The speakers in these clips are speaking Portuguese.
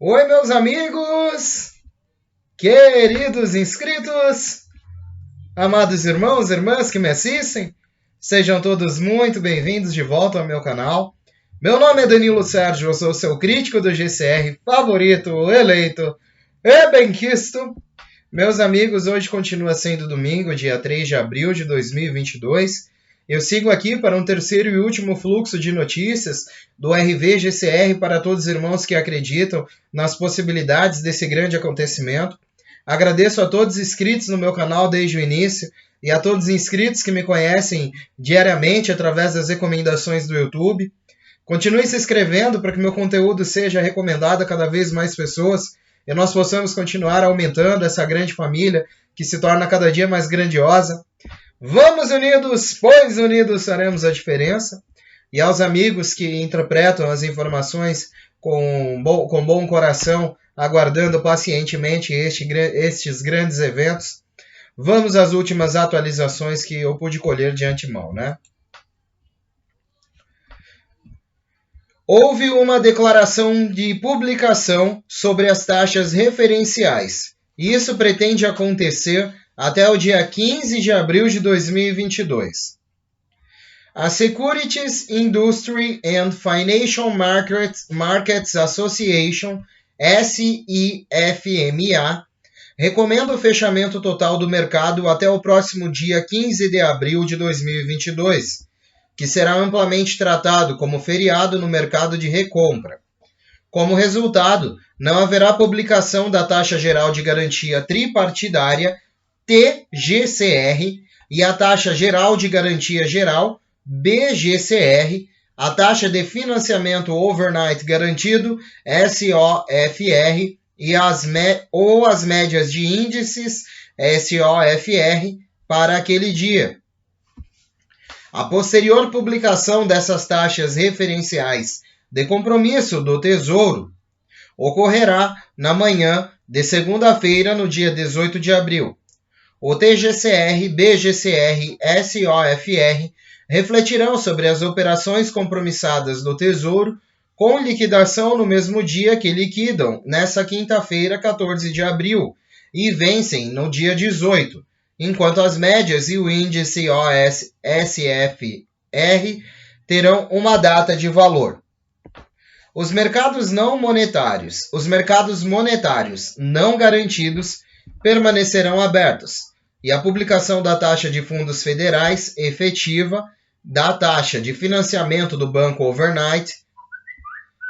Oi, meus amigos, queridos inscritos, amados irmãos e irmãs que me assistem, sejam todos muito bem-vindos de volta ao meu canal. Meu nome é Danilo Sérgio, eu sou seu crítico do GCR favorito, eleito e benquisto. Meus amigos, hoje continua sendo domingo, dia 3 de abril de 2022. Eu sigo aqui para um terceiro e último fluxo de notícias do RV-GCR para todos os irmãos que acreditam nas possibilidades desse grande acontecimento. Agradeço a todos os inscritos no meu canal desde o início e a todos os inscritos que me conhecem diariamente através das recomendações do YouTube. Continue se inscrevendo para que meu conteúdo seja recomendado a cada vez mais pessoas e nós possamos continuar aumentando essa grande família que se torna cada dia mais grandiosa. Vamos unidos, pois unidos faremos a diferença. E aos amigos que interpretam as informações com bom coração, aguardando pacientemente estes grandes eventos, vamos às últimas atualizações que eu pude colher de antemão, né? Houve uma declaração de publicação sobre as taxas referenciais. Isso pretende acontecer até o dia 15 de abril de 2022. A Securities Industry and Financial Markets Association, SIFMA, recomenda o fechamento total do mercado até o próximo dia 15 de abril de 2022, que será amplamente tratado como feriado no mercado de recompra. Como resultado, não haverá publicação da Taxa Geral de Garantia Tripartidária, TGCR, e a Taxa Geral de Garantia Geral, BGCR, a Taxa de Financiamento Overnight Garantido, SOFR, e as médias de índices, SOFR, para aquele dia. A posterior publicação dessas taxas referenciais de compromisso do Tesouro ocorrerá na manhã de segunda-feira, no dia 18 de abril. O TGCR, BGCR, SOFR refletirão sobre as operações compromissadas do Tesouro com liquidação no mesmo dia que liquidam, nesta quinta-feira, 14 de abril, e vencem no dia 18, enquanto as médias e o índice OSFR terão uma data de valor. Os mercados monetários não garantidos permanecerão abertos, e a publicação da taxa de fundos federais efetiva da taxa de financiamento do Banco Overnight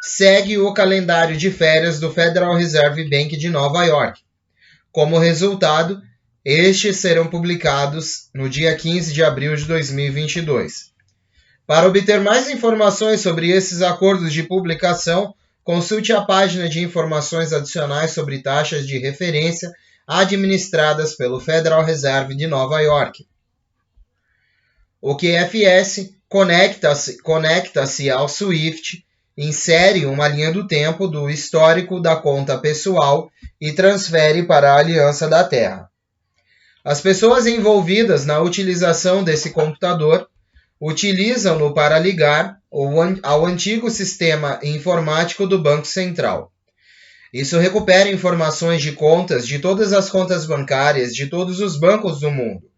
segue o calendário de férias do Federal Reserve Bank de Nova York. Como resultado, estes serão publicados no dia 15 de abril de 2022. Para obter mais informações sobre esses acordos de publicação, consulte a página de informações adicionais sobre taxas de referência administradas pelo Federal Reserve de Nova York. O QFS conecta-se ao SWIFT, insere uma linha do tempo do histórico da conta pessoal e transfere para a Aliança da Terra. As pessoas envolvidas na utilização desse computador utilizam-no para ligar ao antigo sistema informático do Banco Central. Isso recupera informações de contas de todas as contas bancárias de todos os bancos do mundo.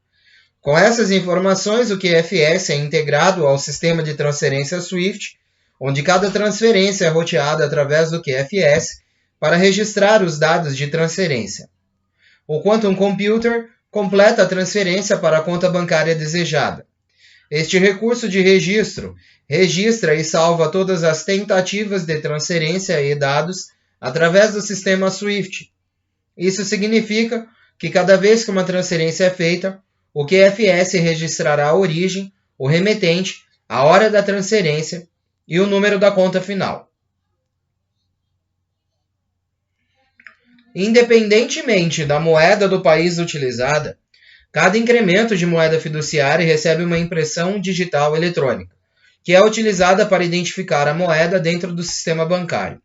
Com essas informações, o QFS é integrado ao sistema de transferência SWIFT, onde cada transferência é roteada através do QFS para registrar os dados de transferência. O Quantum Computer completa a transferência para a conta bancária desejada. Este recurso de registro registra e salva todas as tentativas de transferência e dados através do sistema SWIFT. Isso significa que cada vez que uma transferência é feita, o QFS registrará a origem, o remetente, a hora da transferência e o número da conta final. Independentemente da moeda do país utilizada, cada incremento de moeda fiduciária recebe uma impressão digital eletrônica, que é utilizada para identificar a moeda dentro do sistema bancário.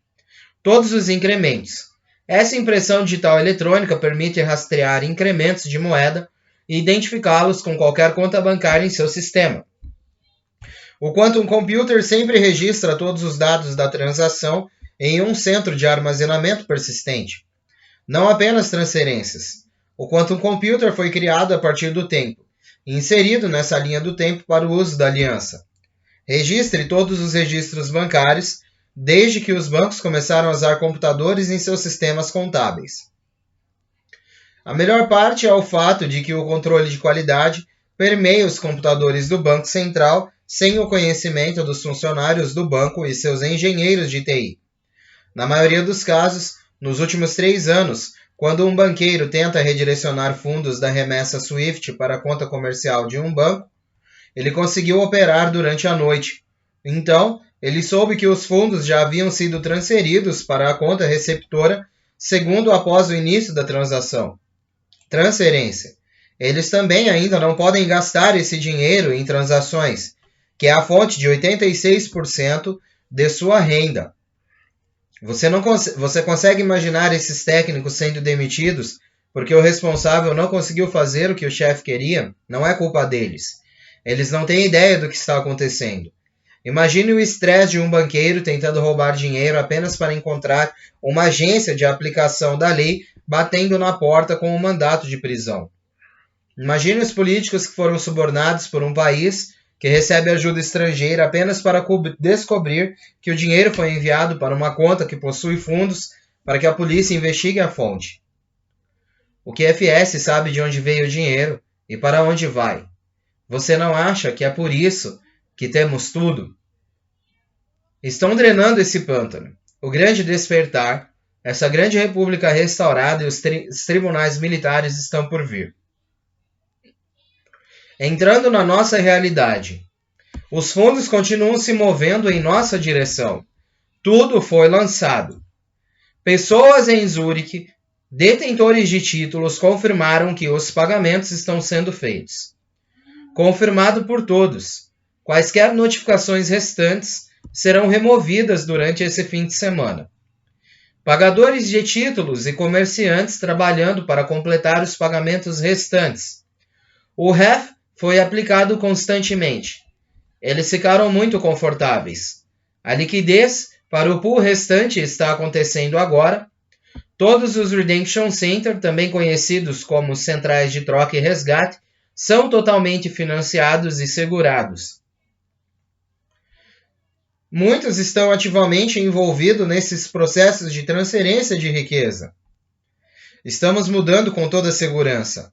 Todos os incrementos. Essa impressão digital eletrônica permite rastrear incrementos de moeda e identificá-los com qualquer conta bancária em seu sistema. O Quantum Computer sempre registra todos os dados da transação em um centro de armazenamento persistente. Não apenas transferências. O Quantum Computer foi criado a partir do tempo, e inserido nessa linha do tempo para o uso da aliança. Registre todos os registros bancários, desde que os bancos começaram a usar computadores em seus sistemas contábeis. A melhor parte é o fato de que o controle de qualidade permeia os computadores do Banco Central sem o conhecimento dos funcionários do banco e seus engenheiros de TI. Na maioria dos casos, nos últimos 3 anos, quando um banqueiro tenta redirecionar fundos da remessa SWIFT para a conta comercial de um banco, ele conseguiu operar durante a noite. Então, ele soube que os fundos já haviam sido transferidos para a conta receptora segundo após o início da transação. Transferência. Eles também ainda não podem gastar esse dinheiro em transações, que é a fonte de 86% de sua renda. Você consegue imaginar esses técnicos sendo demitidos porque o responsável não conseguiu fazer o que o chefe queria? Não é culpa deles. Eles não têm ideia do que está acontecendo. Imagine o estresse de um banqueiro tentando roubar dinheiro apenas para encontrar uma agência de aplicação da lei batendo na porta com um mandato de prisão. Imagine os políticos que foram subornados por um país que recebe ajuda estrangeira apenas para descobrir que o dinheiro foi enviado para uma conta que possui fundos para que a polícia investigue a fonte. O QFS sabe de onde veio o dinheiro e para onde vai. Você não acha que é por isso que temos tudo? Estão drenando esse pântano. O grande despertar, essa grande república restaurada e os tribunais militares estão por vir. Entrando na nossa realidade, os fundos continuam se movendo em nossa direção. Tudo foi lançado. Pessoas em Zurique, detentores de títulos, confirmaram que os pagamentos estão sendo feitos. Confirmado por todos. Quaisquer notificações restantes serão removidas durante esse fim de semana. Pagadores de títulos e comerciantes trabalhando para completar os pagamentos restantes. O REF foi aplicado constantemente. Eles ficaram muito confortáveis. A liquidez para o pool restante está acontecendo agora. Todos os Redemption Center, também conhecidos como centrais de troca e resgate, são totalmente financiados e segurados. Muitos estão ativamente envolvidos nesses processos de transferência de riqueza. Estamos mudando com toda segurança.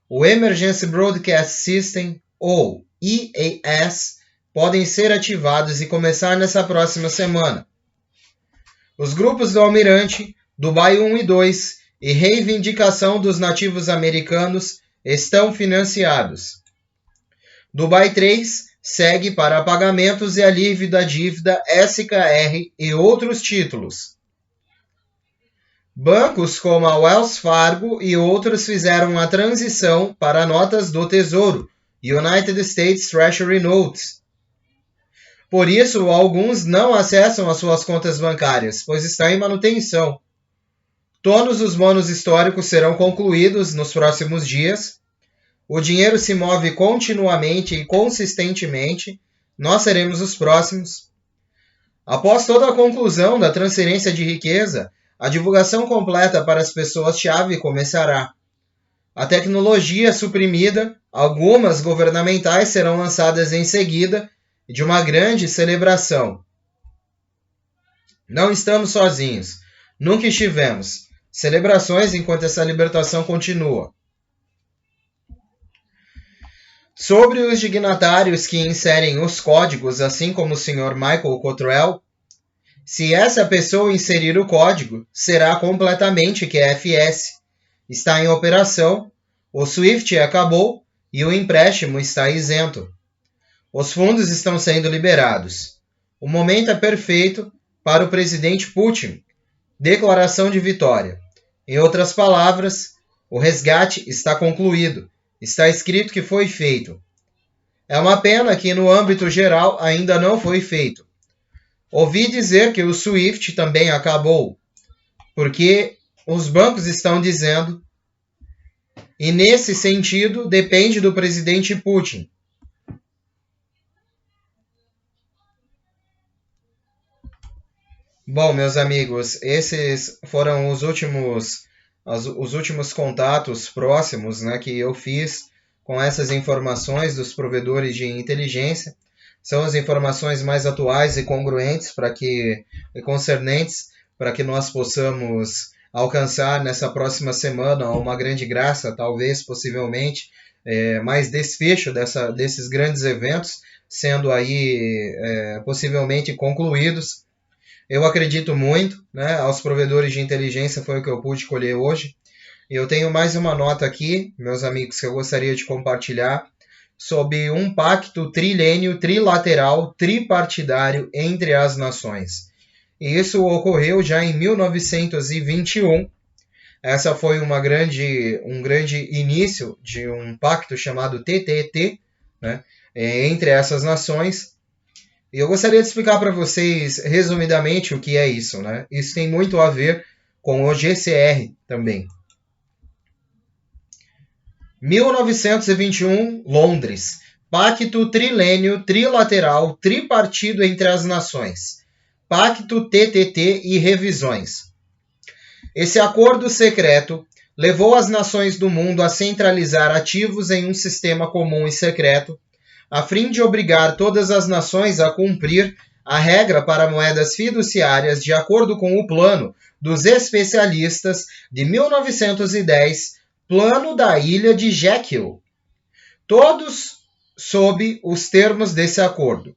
O Emergency Broadcast System, ou EAS, podem ser ativados e começar nessa próxima semana. Os grupos do Almirante, Dubai 1 e 2 e Reivindicação dos Nativos Americanos estão financiados. Dubai 3 segue para pagamentos e alívio da dívida SKR e outros títulos. Bancos como a Wells Fargo e outros fizeram a transição para notas do Tesouro, United States Treasury Notes. Por isso, alguns não acessam as suas contas bancárias, pois está em manutenção. Todos os bônus históricos serão concluídos nos próximos dias. O dinheiro se move continuamente e consistentemente. Nós seremos os próximos. Após toda a conclusão da transferência de riqueza, a divulgação completa para as pessoas-chave começará. A tecnologia suprimida, algumas governamentais serão lançadas em seguida de uma grande celebração. Não estamos sozinhos. Nunca estivemos. Celebrações enquanto essa libertação continua. Sobre os dignatários que inserem os códigos, assim como o Sr. Michael Cottrell, se essa pessoa inserir o código, será completamente QFS. Está em operação, o SWIFT acabou e o empréstimo está isento. Os fundos estão sendo liberados. O momento é perfeito para o presidente Putin. Declaração de vitória. Em outras palavras, o resgate está concluído. Está escrito que foi feito. É uma pena que no âmbito geral ainda não foi feito. Ouvi dizer que o SWIFT também acabou, porque os bancos estão dizendo, e nesse sentido depende do presidente Putin. Bom, meus amigos, esses foram os últimos contatos próximos, né, que eu fiz com essas informações dos provedores de inteligência. São as informações mais atuais e congruentes e concernentes para que nós possamos alcançar nessa próxima semana uma grande graça, talvez, possivelmente, mais desfecho desses grandes eventos, sendo aí possivelmente concluídos. Eu acredito muito, né? Aos provedores de inteligência foi o que eu pude colher hoje. E eu tenho mais uma nota aqui, meus amigos, que eu gostaria de compartilhar sobre um pacto trilênio, trilateral, tripartidário entre as nações. E isso ocorreu já em 1921. Essa foi um grande início de um pacto chamado TTT, né? Entre essas nações. E eu gostaria de explicar para vocês, resumidamente, o que é isso, né? Isso tem muito a ver com o GCR também. 1921, Londres. Pacto trilênio, trilateral, tripartido entre as nações. Pacto TTT e revisões. Esse acordo secreto levou as nações do mundo a centralizar ativos em um sistema comum e secreto, a fim de obrigar todas as nações a cumprir a regra para moedas fiduciárias de acordo com o plano dos especialistas de 1910, Plano da Ilha de Jekyll. Todos sob os termos desse acordo.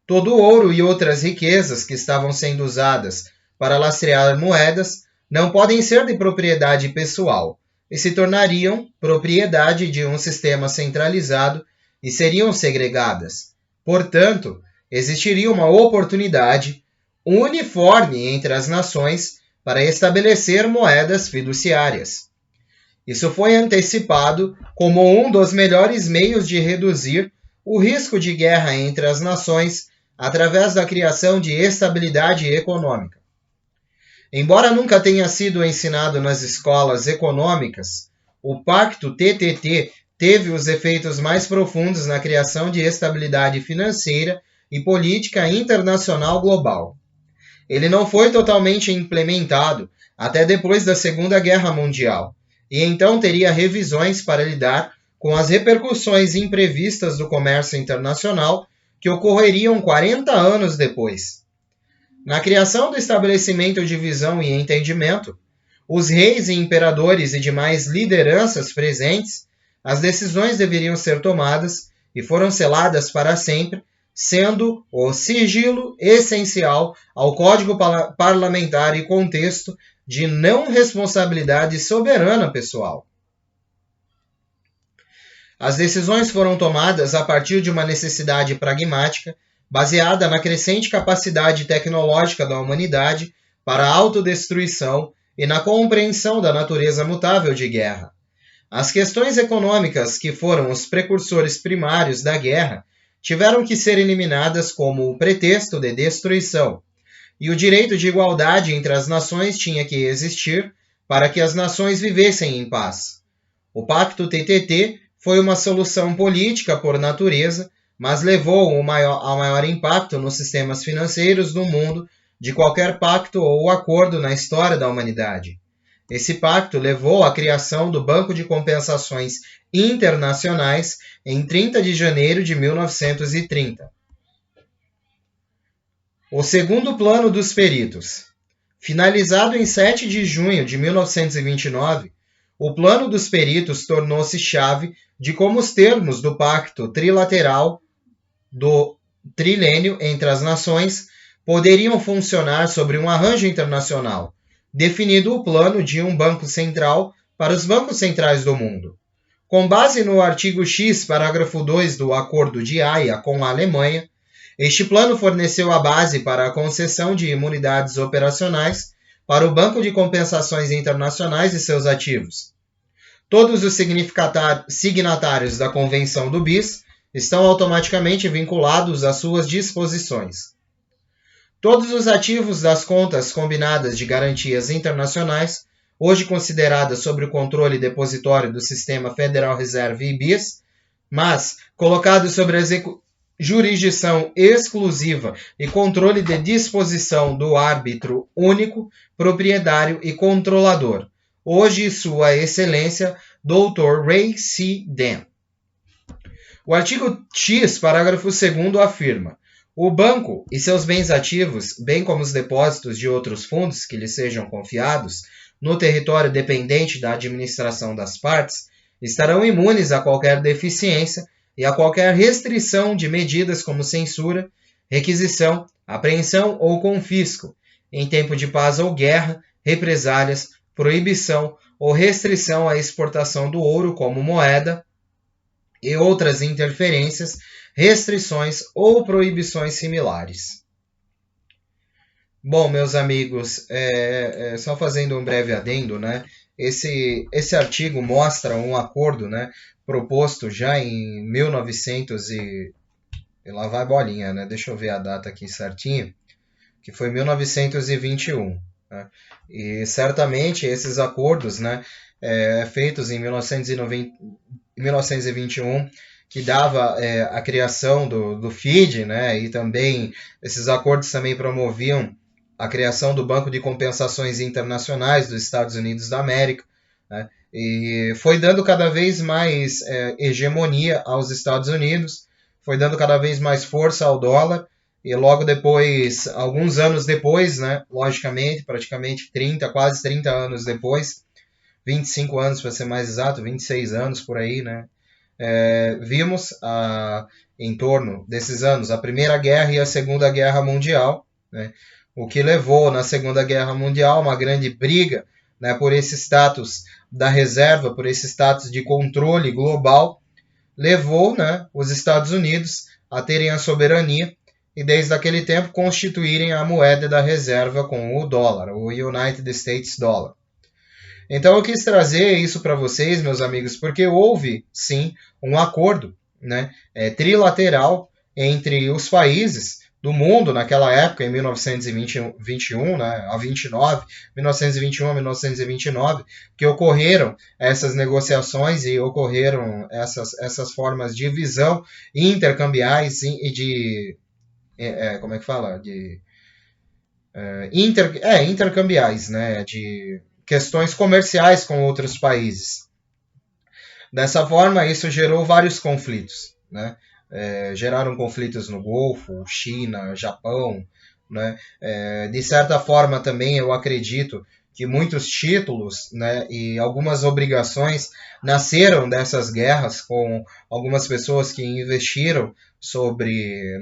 Todo o ouro e outras riquezas que estavam sendo usadas para lastrear moedas não podem ser de propriedade pessoal e se tornariam propriedade de um sistema centralizado e seriam segregadas. Portanto, existiria uma oportunidade uniforme entre as nações para estabelecer moedas fiduciárias. Isso foi antecipado como um dos melhores meios de reduzir o risco de guerra entre as nações através da criação de estabilidade econômica. Embora nunca tenha sido ensinado nas escolas econômicas, o Pacto TTT teve os efeitos mais profundos na criação de estabilidade financeira e política internacional global. Ele não foi totalmente implementado até depois da Segunda Guerra Mundial, e então teria revisões para lidar com as repercussões imprevistas do comércio internacional que ocorreriam 40 anos depois. Na criação do estabelecimento de visão e entendimento, os reis e imperadores e demais lideranças presentes, as decisões deveriam ser tomadas e foram seladas para sempre, sendo o sigilo essencial ao Código Parlamentar e contexto de não responsabilidade soberana pessoal. As decisões foram tomadas a partir de uma necessidade pragmática, baseada na crescente capacidade tecnológica da humanidade para a autodestruição e na compreensão da natureza mutável de guerra. As questões econômicas, que foram os precursores primários da guerra, tiveram que ser eliminadas como o pretexto de destruição, e o direito de igualdade entre as nações tinha que existir para que as nações vivessem em paz. O Pacto TTT foi uma solução política por natureza, mas levou ao maior impacto nos sistemas financeiros do mundo de qualquer pacto ou acordo na história da humanidade. Esse pacto levou à criação do Banco de Compensações Internacionais em 30 de janeiro de 1930. O segundo plano dos peritos. Finalizado em 7 de junho de 1929, o plano dos peritos tornou-se chave de como os termos do pacto trilateral do trilênio entre as nações poderiam funcionar sobre um arranjo internacional, definido o plano de um banco central para os bancos centrais do mundo. Com base no artigo X, parágrafo 2 do Acordo de Haia com a Alemanha, este plano forneceu a base para a concessão de imunidades operacionais para o Banco de Compensações Internacionais e seus ativos. Todos os signatários da Convenção do BIS estão automaticamente vinculados às suas disposições. Todos os ativos das contas combinadas de garantias internacionais, hoje consideradas sob o controle depositório do Sistema Federal Reserve e BIS, mas colocados sob jurisdição exclusiva e controle de disposição do árbitro único, proprietário e controlador. Hoje, Sua Excelência, Dr. Ray C. Dan. O artigo X, parágrafo 2º, afirma: o banco e seus bens ativos, bem como os depósitos de outros fundos que lhe sejam confiados, no território dependente da administração das partes, estarão imunes a qualquer deficiência e a qualquer restrição de medidas como censura, requisição, apreensão ou confisco, em tempo de paz ou guerra, represálias, proibição ou restrição à exportação do ouro como moeda e outras interferências, restrições ou proibições similares. Bom, meus amigos, só fazendo um breve adendo, né? Esse artigo mostra um acordo, né, proposto já em 1900 e lá vai bolinha, né? Deixa eu ver a data aqui certinho, que foi 1921. Né? E certamente esses acordos, né, feitos em 1921, que dava a criação do FID, né, e também esses acordos também promoviam a criação do Banco de Compensações Internacionais dos Estados Unidos da América, né, e foi dando cada vez mais hegemonia aos Estados Unidos, foi dando cada vez mais força ao dólar, e logo depois, alguns anos depois, né, logicamente, praticamente quase 30 anos depois, 25 anos para ser mais exato, 26 anos por aí, né, vimos em torno desses anos a Primeira Guerra e a Segunda Guerra Mundial, né, o que levou na Segunda Guerra Mundial uma grande briga, né, por esse status da reserva, por esse status de controle global, levou, né, os Estados Unidos a terem a soberania e desde aquele tempo constituírem a moeda da reserva com o dólar, o United States Dollar. Então eu quis trazer isso para vocês, meus amigos, porque houve, sim, um acordo, né, trilateral entre os países do mundo naquela época, em 1921, né, a 29, 1921 a 1929, que ocorreram essas negociações e ocorreram essas formas de visão intercambiais e de... como é que fala? Intercambiais, né, de questões comerciais com outros países. Dessa forma, isso gerou vários conflitos, né? Geraram conflitos no Golfo, China, Japão, né? De certa forma também eu acredito que muitos títulos, né, e algumas obrigações nasceram dessas guerras com algumas pessoas que investiram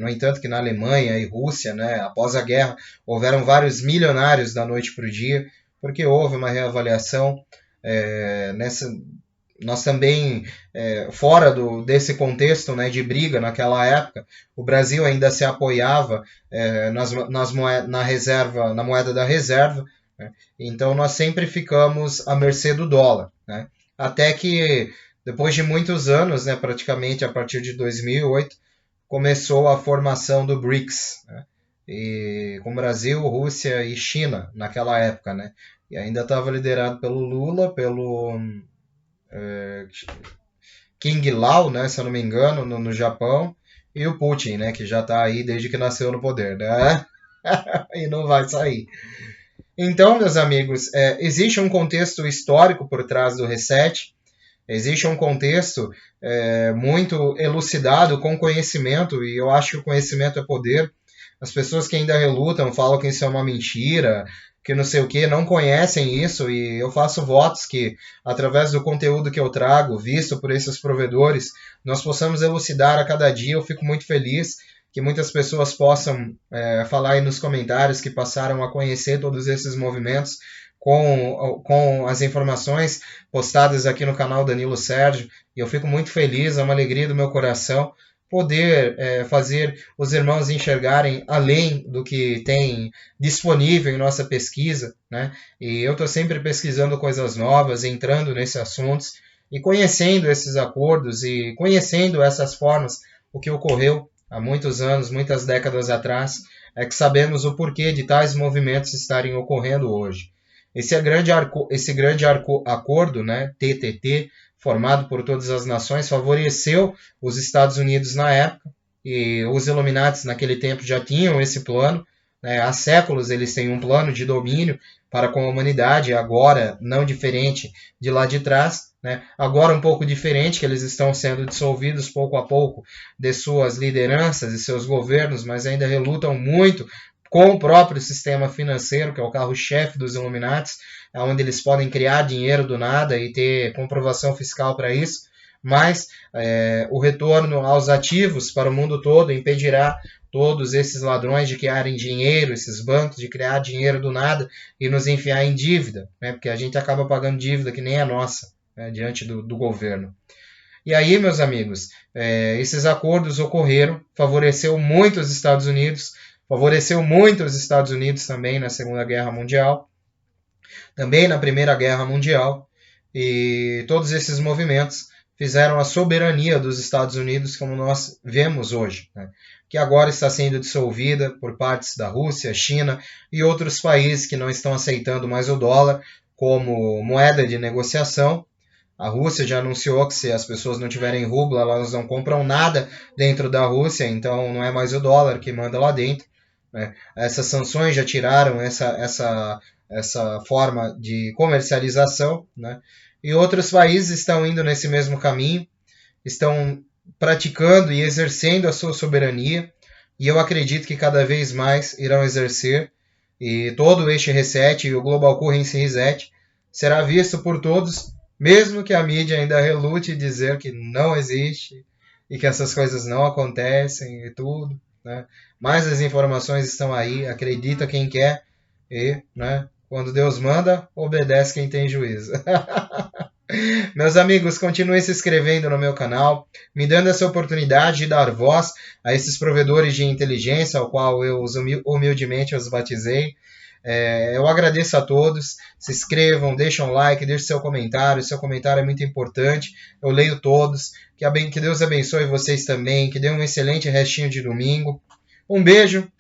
no entanto que na Alemanha e Rússia, né, após a guerra, houveram vários milionários da noite para o dia, porque houve uma reavaliação nós também, fora desse contexto, né, de briga naquela época, o Brasil ainda se apoiava na moeda da reserva, né, então nós sempre ficamos à mercê do dólar, né, até que depois de muitos anos, né, praticamente a partir de 2008, começou a formação do BRICS, né, e com Brasil, Rússia e China naquela época, né, e ainda estava liderado pelo Lula, pelo King Lao, né, se eu não me engano, no Japão, e o Putin, né, que já está aí desde que nasceu no poder, né, e não vai sair. Então, meus amigos, existe um contexto histórico por trás do reset, existe um contexto muito elucidado com conhecimento, e eu acho que o conhecimento é poder. As pessoas que ainda relutam, falam que isso é uma mentira, que não sei o que, não conhecem isso, e eu faço votos que, através do conteúdo que eu trago, visto por esses provedores, nós possamos elucidar a cada dia. Eu fico muito feliz que muitas pessoas possam falar aí nos comentários que passaram a conhecer todos esses movimentos com as informações postadas aqui no canal Danilo Sérgio, e eu fico muito feliz, é uma alegria do meu coração poder fazer os irmãos enxergarem além do que tem disponível em nossa pesquisa, né? E eu estou sempre pesquisando coisas novas, entrando nesses assuntos e conhecendo esses acordos e conhecendo essas formas, o que ocorreu há muitos anos, muitas décadas atrás, é que sabemos o porquê de tais movimentos estarem ocorrendo hoje. Esse grande acordo, né, TTT, formado por todas as nações, favoreceu os Estados Unidos na época e os Illuminatis naquele tempo já tinham esse plano, né? Há séculos eles têm um plano de domínio para com a humanidade, agora não diferente de lá de trás, né? Agora um pouco diferente, que eles estão sendo dissolvidos pouco a pouco de suas lideranças e seus governos, mas ainda relutam muito com o próprio sistema financeiro, que é o carro-chefe dos Illuminatis, onde eles podem criar dinheiro do nada e ter comprovação fiscal para isso, mas o retorno aos ativos para o mundo todo impedirá todos esses ladrões de criarem dinheiro, esses bancos de criar dinheiro do nada e nos enfiar em dívida, né? Porque a gente acaba pagando dívida que nem é nossa, né? Diante do governo. E aí, meus amigos, esses acordos ocorreram, favoreceu muito os Estados Unidos, favoreceu muito os Estados Unidos também na Segunda Guerra Mundial, também na Primeira Guerra Mundial, e todos esses movimentos fizeram a soberania dos Estados Unidos como nós vemos hoje, né? Que agora está sendo dissolvida por partes da Rússia, China e outros países que não estão aceitando mais o dólar como moeda de negociação. A Rússia já anunciou que se as pessoas não tiverem rublo, elas não compram nada dentro da Rússia, então não é mais o dólar que manda lá dentro, né? Essas sanções já tiraram essa forma de comercialização, né? E outros países estão indo nesse mesmo caminho, estão praticando e exercendo a sua soberania, e eu acredito que cada vez mais irão exercer, e todo este reset e o Global Currency Reset será visto por todos, mesmo que a mídia ainda relute em dizer que não existe e que essas coisas não acontecem e tudo, né? Mas as informações estão aí, acredita quem quer e, né, quando Deus manda, obedece quem tem juízo. Meus amigos, continuem se inscrevendo no meu canal, me dando essa oportunidade de dar voz a esses provedores de inteligência, ao qual eu humildemente os batizei. Eu agradeço a todos, se inscrevam, deixem um like, deixem seu comentário é muito importante, eu leio todos, que Deus abençoe vocês também, que dê um excelente restinho de domingo. Um beijo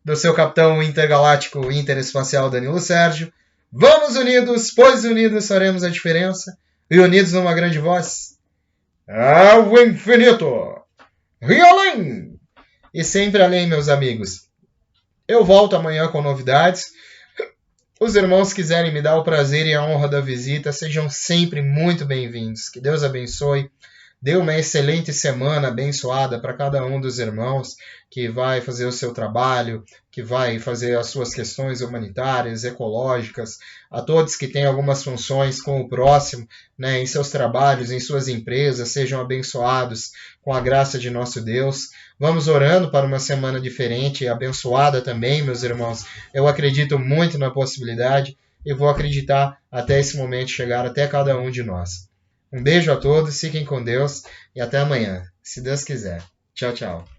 do seu capitão intergaláctico interespacial Danilo Sérgio. Vamos unidos, pois unidos faremos a diferença, e unidos numa grande voz, ao infinito e além! E sempre além, meus amigos. Eu volto amanhã com novidades. Os irmãos quiserem me dar o prazer e a honra da visita, sejam sempre muito bem-vindos. Que Deus abençoe. Dê uma excelente semana abençoada para cada um dos irmãos que vai fazer o seu trabalho, que vai fazer as suas questões humanitárias, ecológicas, a todos que têm algumas funções com o próximo, né, em seus trabalhos, em suas empresas, sejam abençoados com a graça de nosso Deus. Vamos orando para uma semana diferente e abençoada também, meus irmãos. Eu acredito muito na possibilidade e vou acreditar até esse momento chegar até cada um de nós. Um beijo a todos, fiquem com Deus e até amanhã, se Deus quiser. Tchau, tchau.